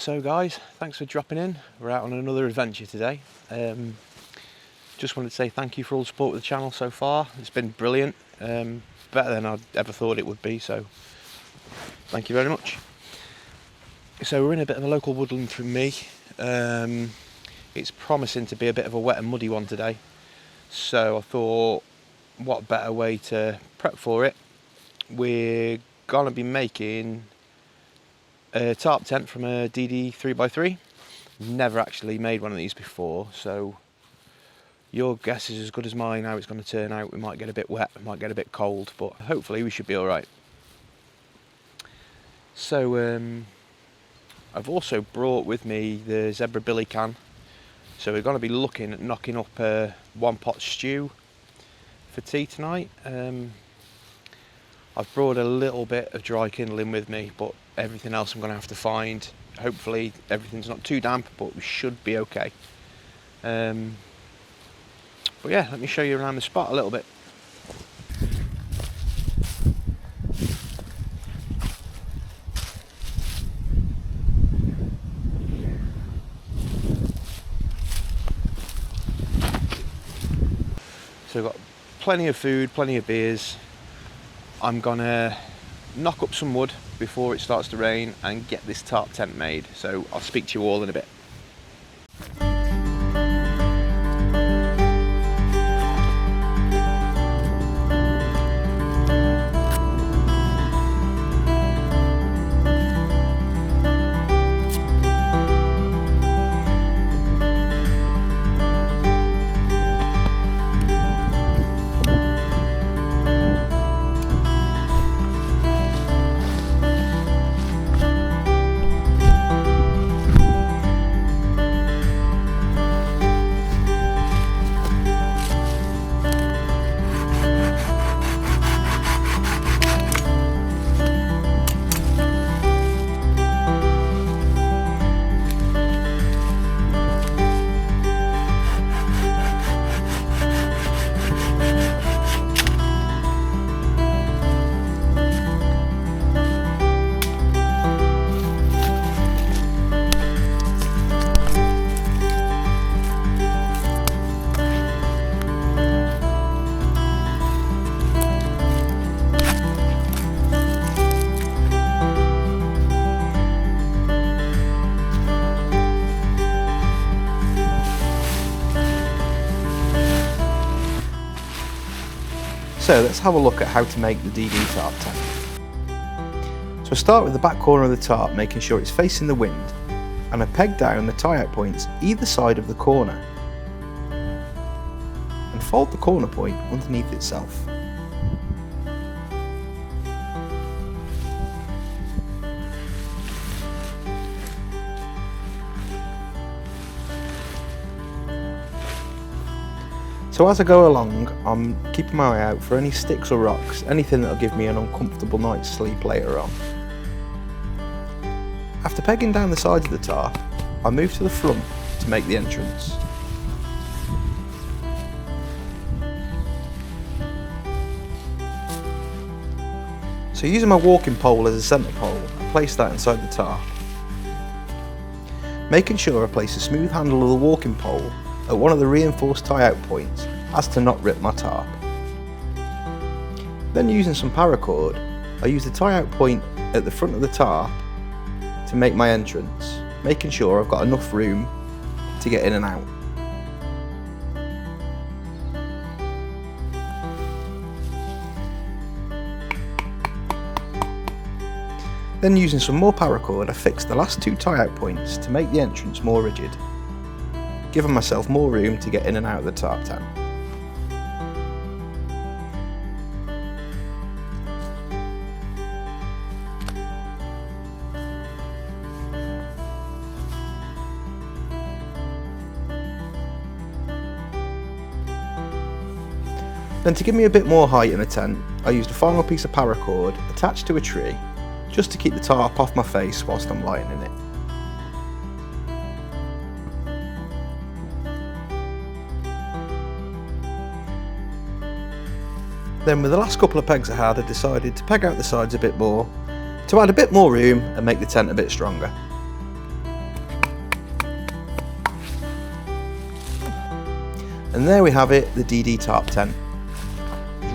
So guys, thanks for dropping in. We're out on another adventure today. Just wanted to say thank you for all the support with the channel so far. It's been brilliant, better than I ever thought it would be, so thank you very much. So we're in a bit of a local woodland for me. It's promising to be a bit of a wet and muddy one today, so I thought what better way to prep for it. We're gonna be making a tarp tent from a DD 3x3. Never actually made one of these before, so your guess is as good as mine how it's going to turn out. We might get a bit wet, we might get a bit cold, but hopefully we should be alright. So I've also brought with me the zebra billy can, so we're going to be looking at knocking up a one pot stew for tea tonight. I've brought a little bit of dry kindling with me, but everything else I'm going to have to find. Hopefully everything's not too damp, but we should be okay. But yeah, let me show you around the spot a little bit. So we've got plenty of food, plenty of beers. I'm gonna knock up some wood before it starts to rain and get this tarp tent made. So I'll speak to you all in a bit. So let's have a look at how to make the DD tarp tent. So I start with the back corner of the tarp, making sure it's facing the wind, and I peg down the tie-out points either side of the corner and fold the corner point underneath itself. So as I go along, I'm keeping my eye out for any sticks or rocks, anything that'll give me an uncomfortable night's sleep later on. After pegging down the sides of the tarp, I move to the front to make the entrance. So using my walking pole as a centre pole, I place that inside the tarp. Making sure I place a smooth handle of the walking pole at one of the reinforced tie-out points as to not rip my tarp. Then using some paracord, I use the tie-out point at the front of the tarp to make my entrance, making sure I've got enough room to get in and out. Then using some more paracord, I fixed the last two tie-out points to make the entrance more rigid, giving myself more room to get in and out of the tarp tent. Then to give me a bit more height in the tent, I used a final piece of paracord attached to a tree just to keep the tarp off my face whilst I'm lying in it. Then with the last couple of pegs I had, I decided to peg out the sides a bit more to add a bit more room and make the tent a bit stronger. And there we have it, the DD tarp tent.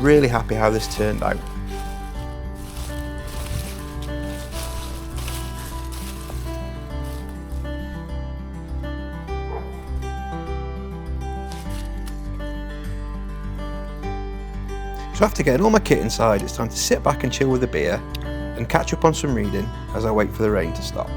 Really happy how this turned out. So after getting all my kit inside, it's time to sit back and chill with a beer and catch up on some reading as I wait for the rain to stop.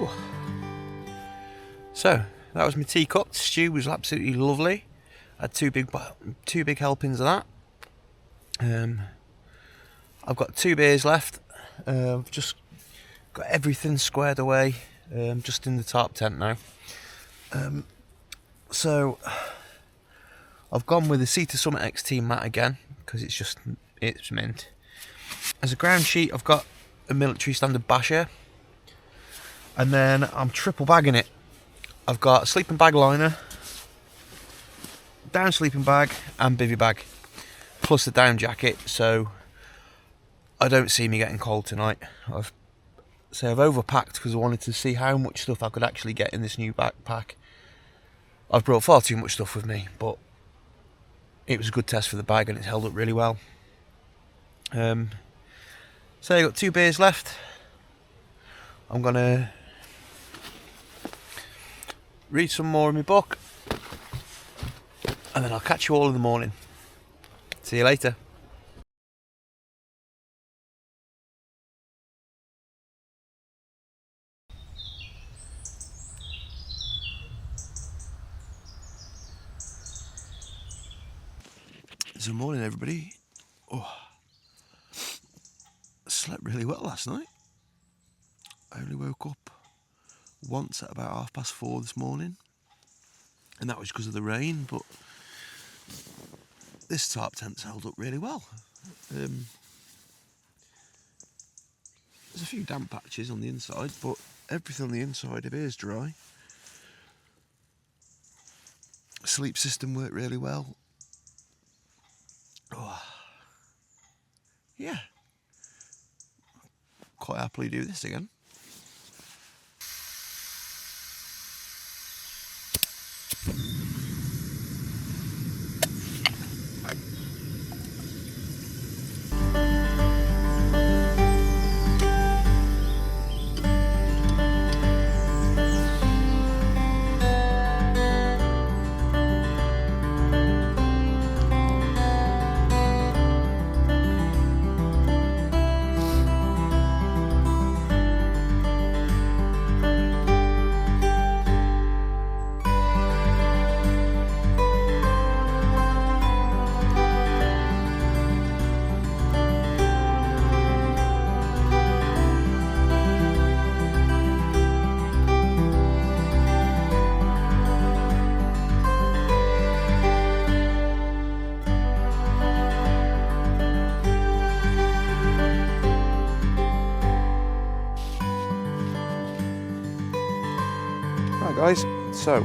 Ooh. So that was my tea cooked. Stew was absolutely lovely. I had two big helpings of that. I've got 2 beers left. I've just got everything squared away. Just in the tarp tent now. So I've gone with the Cedar Summit XT mat again because it's mint. As a ground sheet, I've got a military standard basher, and then I'm triple bagging it. I've got a sleeping bag liner, down sleeping bag, and bivvy bag, plus the down jacket. So I don't see me getting cold tonight. I've overpacked because I wanted to see how much stuff I could actually get in this new backpack. I've brought far too much stuff with me, but it was a good test for the bag and it's held up really well. So I've got 2 beers left. I'm gonna read some more of my book, and then I'll catch you all in the morning. See you later. Good morning, everybody. Oh, I slept really well last night. I only woke up once at about 4:30 this morning, and that was because of the rain, but this tarp tent's held up really well. There's a few damp patches on the inside, but everything on the inside of it is dry. Sleep system worked really well. Oh, yeah, quite happily do this again. Right guys, so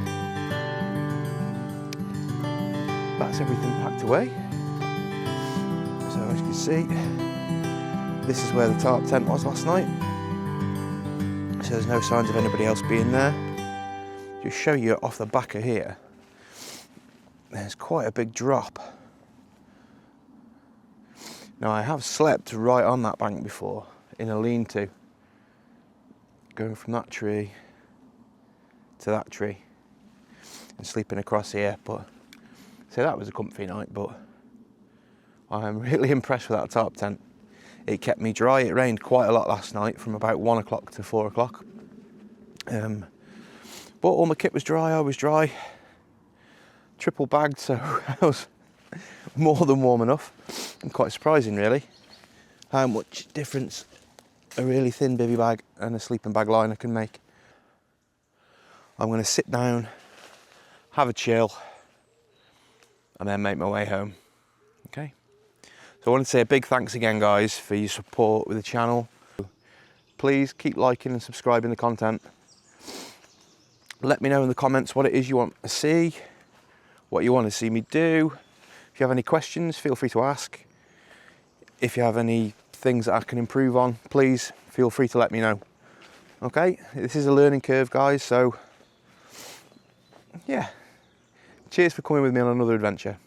that's everything packed away. So as you can see, this is where the tarp tent was last night. So there's no signs of anybody else being there. Just show you off the back of here, there's quite a big drop. Now I have slept right on that bank before in a lean-to, going from that tree to that tree and sleeping across here, but so that was a comfy night. But I'm really impressed with that tarp tent. It kept me dry. It rained quite a lot last night from about 1 o'clock to 4 o'clock. But all my kit was dry, I was dry, triple bagged, so I was more than warm enough. And quite surprising really how much difference a really thin bivvy bag and a sleeping bag liner can make. I'm going to sit down, have a chill, and then make my way home. Okay? So I want to say a big thanks again, guys, for your support with the channel. Please keep liking and subscribing the content. Let me know in the comments what it is you want to see, what you want to see me do. If you have any questions, feel free to ask. If you have any things that I can improve on, please feel free to let me know. Okay? This is a learning curve, guys, so yeah, cheers for coming with me on another adventure.